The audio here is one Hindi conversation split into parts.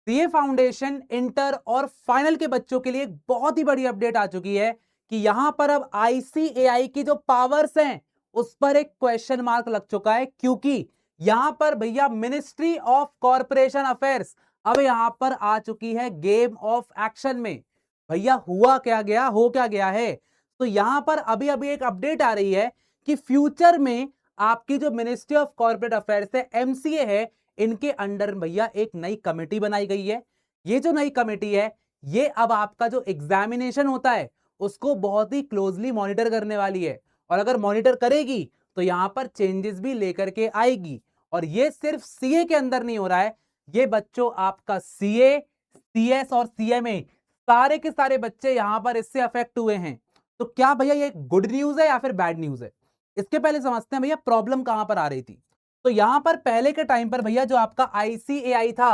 सीए फाउंडेशन, इंटर और फाइनल के बच्चों के लिए एक बहुत ही बड़ी अपडेट आ चुकी है कि यहां पर अब आईसीएआई की जो पावर्स हैं उस पर एक क्वेश्चन मार्क लग चुका है, क्योंकि यहां पर भैया मिनिस्ट्री ऑफ कॉरपोरेशन अफेयर्स अब यहां पर आ चुकी है गेम ऑफ एक्शन में। भैया हुआ क्या गया, हो क्या गया है, तो यहां पर अभी अभी एक अपडेट आ रही है कि फ्यूचर में आपकी जो मिनिस्ट्री ऑफ कॉर्पोरेट अफेयर्स है, एमसीए है, इनके अंडर भैया एक नई कमेटी बनाई गई है। ये जो नई कमेटी है, ये अब आपका जो एग्जामिनेशन होता है उसको बहुत ही क्लोजली मॉनिटर करने वाली है, और अगर मॉनिटर करेगी तो यहां पर चेंजेस भी लेकर के आएगी। और ये सिर्फ सीए के अंदर नहीं हो रहा है, ये बच्चों आपका सीए, सीएस और सीएमए सारे के सारे बच्चे यहां पर इससे अफेक्ट हुए हैं। तो क्या भैया ये गुड न्यूज है या फिर बैड न्यूज है? इसके पहले समझते हैं भैया प्रॉब्लम कहां पर आ रही थी। तो यहां पर पहले के टाइम पर भैया जो आपका आईसीएआई था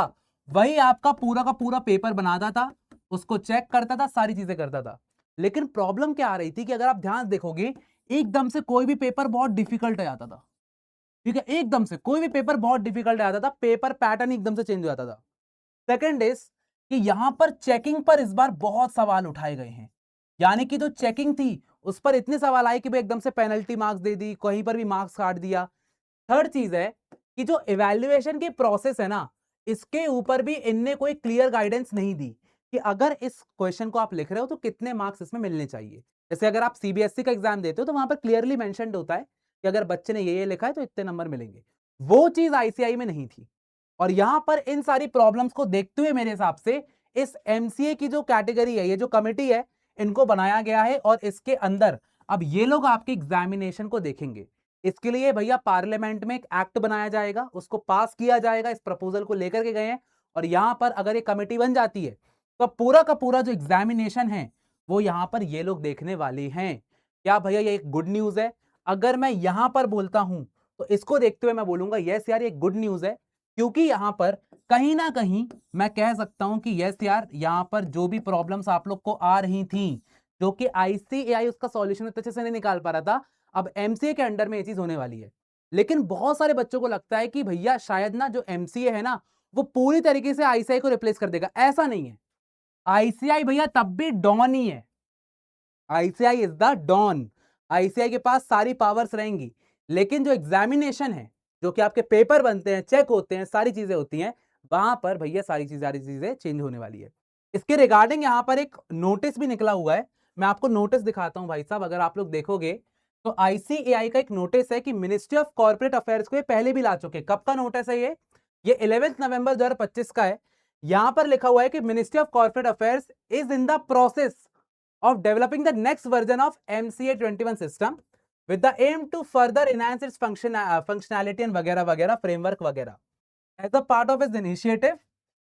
वही आपका पूरा का पूरा पेपर बनाता था, उसको चेक करता था, सारी चीजें करता था। लेकिन प्रॉब्लम क्या आ रही थी कि अगर आप ध्यान देखोगे, एकदम से कोई भी पेपर बहुत डिफिकल्ट आ जाता था। ठीक है, एकदम से कोई भी पेपर बहुत डिफिकल्ट आ जाता था, पेपर पैटर्न एकदम से चेंज हो जाता था। सेकंड इज कि यहां पर चेकिंग पर इस बार बहुत सवाल उठाए गए हैं, यानी कि जो चेकिंग थी उस पर इतने सवाल आए कि भाई एकदम से पेनल्टी मार्क्स दे दी, कहीं पर भी मार्क्स काट दिया। थर्ड चीज है कि जो इवैल्यूएशन की प्रोसेस है ना, इसके ऊपर भी इनने कोई क्लियर गाइडेंस नहीं दी कि अगर इस क्वेश्चन को आप लिख रहे हो तो कितने मार्क्स इसमें मिलने चाहिए। जैसे अगर आप सीबीएसई का एग्जाम देते हो तो वहां पर क्लियरली मेंशन्ड होता है कि अगर बच्चे ने ये लिखा है तो इतने नंबर मिलेंगे। वो चीज आईसीआई में नहीं थी। और यहां पर इन सारी प्रॉब्लम्स को देखते हुए मेरे हिसाब से इस एमसीए की जो कैटेगरी है, ये जो कमेटी है, इनको बनाया गया है, और इसके अंदर अब ये लोग आपके एग्जामिनेशन को देखेंगे। इसके लिए भैया पार्लियामेंट में एक एक्ट बनाया जाएगा, उसको पास किया जाएगा, इस प्रपोजल को लेकर के गए हैं। और यहां पर अगर ये कमेटी बन जाती है तो पूरा का पूरा जो एग्जामिनेशन है वो यहां पर ये लोग देखने वाले हैं। क्या भैया ये एक गुड न्यूज है? अगर मैं यहां पर बोलता हूं तो इसको देखते हुए मैं बोलूंगा यस यार ये गुड न्यूज है, क्योंकि यहां पर कहीं ना कहीं मैं कह सकता हूं कि यस यार यहां पर जो भी प्रॉब्लम्स आप लोग को आ रही थी, जो कि आईसीएआई उसका सॉल्यूशन अच्छे से नहीं निकाल पा रहा था, अब एमसीए के अंडर में ये चीज होने वाली है। लेकिन बहुत सारे बच्चों को लगता है कि भैया शायद ना जो एमसीए है ना वो पूरी तरीके से आईसीआई को रिप्लेस कर देगा। ऐसा नहीं है, आईसीआई भैया तब भी डॉन ही है। ICI is the don. ICI के पास सारी पावर्स रहेंगी, लेकिन जो एग्जामिनेशन है, जो कि आपके पेपर बनते हैं, चेक होते हैं, सारी चीजें होती हैं, वहां पर भैया सारी चीजें चेंज होने वाली है। इसके रिगार्डिंग यहां पर एक नोटिस भी निकला हुआ है। मैं आपको नोटिस दिखाता हूं भाई साहब, अगर आप लोग देखोगे तो आईसीएआई का एक नोटिस है कि मिनिस्ट्री ऑफ कॉर्पोरेट अफेयर्स को ये पहले भी ला चुके हैं। कब का नोटिस है ये 11 नवंबर 2025 का है। यहां पर लिखा हुआ है कि ministry of corporate affairs is in the process of developing the next version of MCA 21 system with the aim to further enhance its functionality and वगैरह वगैरह framework वगैरह। As a part of its initiative,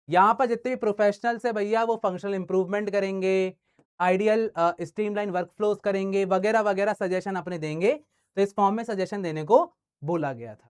यहाँ पर जितने भी प्रोफेशनल्स है भैया वो फंक्शनल इंप्रूवमेंट करेंगे, आइडियल स्ट्रीमलाइन वर्कफ्लोज करेंगे, वगैरह वगैरह सजेशन अपने देंगे। तो इस फॉर्म में सजेशन देने को बोला गया था।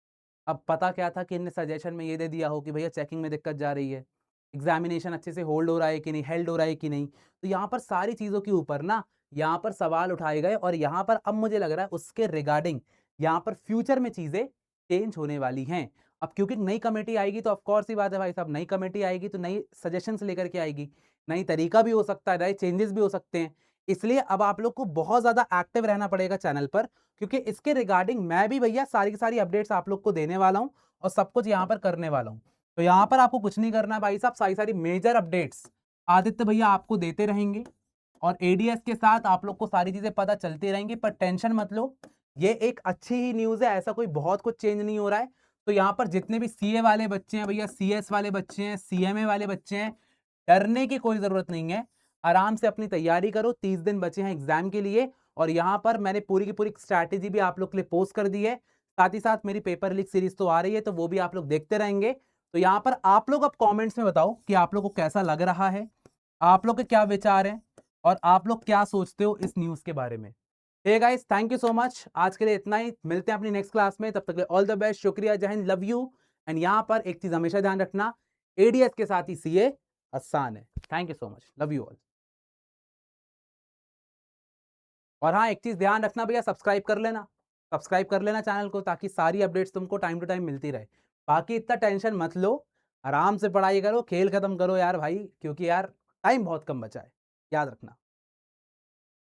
अब पता क्या था कि इनने सजेशन में ये दे दिया हो कि भैया चेकिंग में दिक्कत जा रही है, एग्जामिनेशन अच्छे से होल्ड हो रहा है कि नहीं, हेल्ड हो रहा है कि नहीं। तो यहाँ पर सारी चीज़ों के ऊपर ना यहाँ पर सवाल उठाए गए, और यहाँ पर अब मुझे लग रहा है उसके रिगार्डिंग यहाँ पर फ्यूचर में चीज़ें चेंज होने वाली हैं। अब क्योंकि नई कमेटी आएगी तो ऑफकोर्स ही बात है भाई साहब, नई कमेटी आएगी तो नई सजेशंस लेकर के आएगी, नई तरीका भी हो सकता है, नए चेंजेस भी हो सकते हैं। इसलिए अब आप लोग को बहुत ज़्यादा एक्टिव रहना पड़ेगा चैनल पर, क्योंकि इसके रिगार्डिंग मैं भी भैया सारी की सारी अपडेट्स आप लोग को देने वाला हूँ और सब कुछ यहाँ पर करने वाला हूँ। तो यहाँ पर आपको कुछ नहीं करना है भाई साहब, सारी सारी मेजर अपडेट्स आदित्य भैया आपको देते रहेंगे, और एडीएस के साथ आप लोग को सारी चीजें पता चलती रहेंगी। पर टेंशन मत लो, ये एक अच्छी ही न्यूज है, ऐसा कोई बहुत कुछ चेंज नहीं हो रहा है। तो यहाँ पर जितने भी सीए वाले बच्चे हैं भैया, सीएस वाले बच्चे हैं, सीएमए वाले बच्चे हैं, डरने की कोई जरूरत नहीं है। आराम से अपनी तैयारी करो, 30 दिन बचे हैं एग्जाम के लिए। और यहाँ पर मैंने पूरी की पूरी स्ट्रैटेजी भी आप लोग के लिए पोस्ट कर दी है। साथ ही साथ मेरी पेपर लीक सीरीज तो आ रही है, तो वो भी आप लोग देखते रहेंगे। तो यहाँ पर आप लोग अब कमेंट्स में बताओ कि आप लोग को कैसा लग रहा है, आप लोग के क्या विचार हैं, और आप लोग क्या सोचते हो इस न्यूज़ के बारे में। Hey guys, thank you so much, आज के लिए इतना ही। मिलते हैं अपनी नेक्स्ट क्लास में, तब तक के लिए ऑल द बेस्ट, शुक्रिया, जय हिंद, लव यू। एंड यहाँ पर एक चीज हमेशा ध्यान रखना, एडीएस के साथ ही सीए आसान है। Thank you so much, love you all. और हाँ, एक चीज ध्यान रखना भैया, सब्सक्राइब कर लेना, सब्सक्राइब कर लेना चैनल को, ताकि सारी अपडेट्स तुमको टाइम टू टाइम मिलती रहे। बाकी इतना टेंशन मत लो, आराम से पढ़ाई करो, खेल खत्म करो यार भाई, क्योंकि यार टाइम बहुत कम बचा है, याद रखना।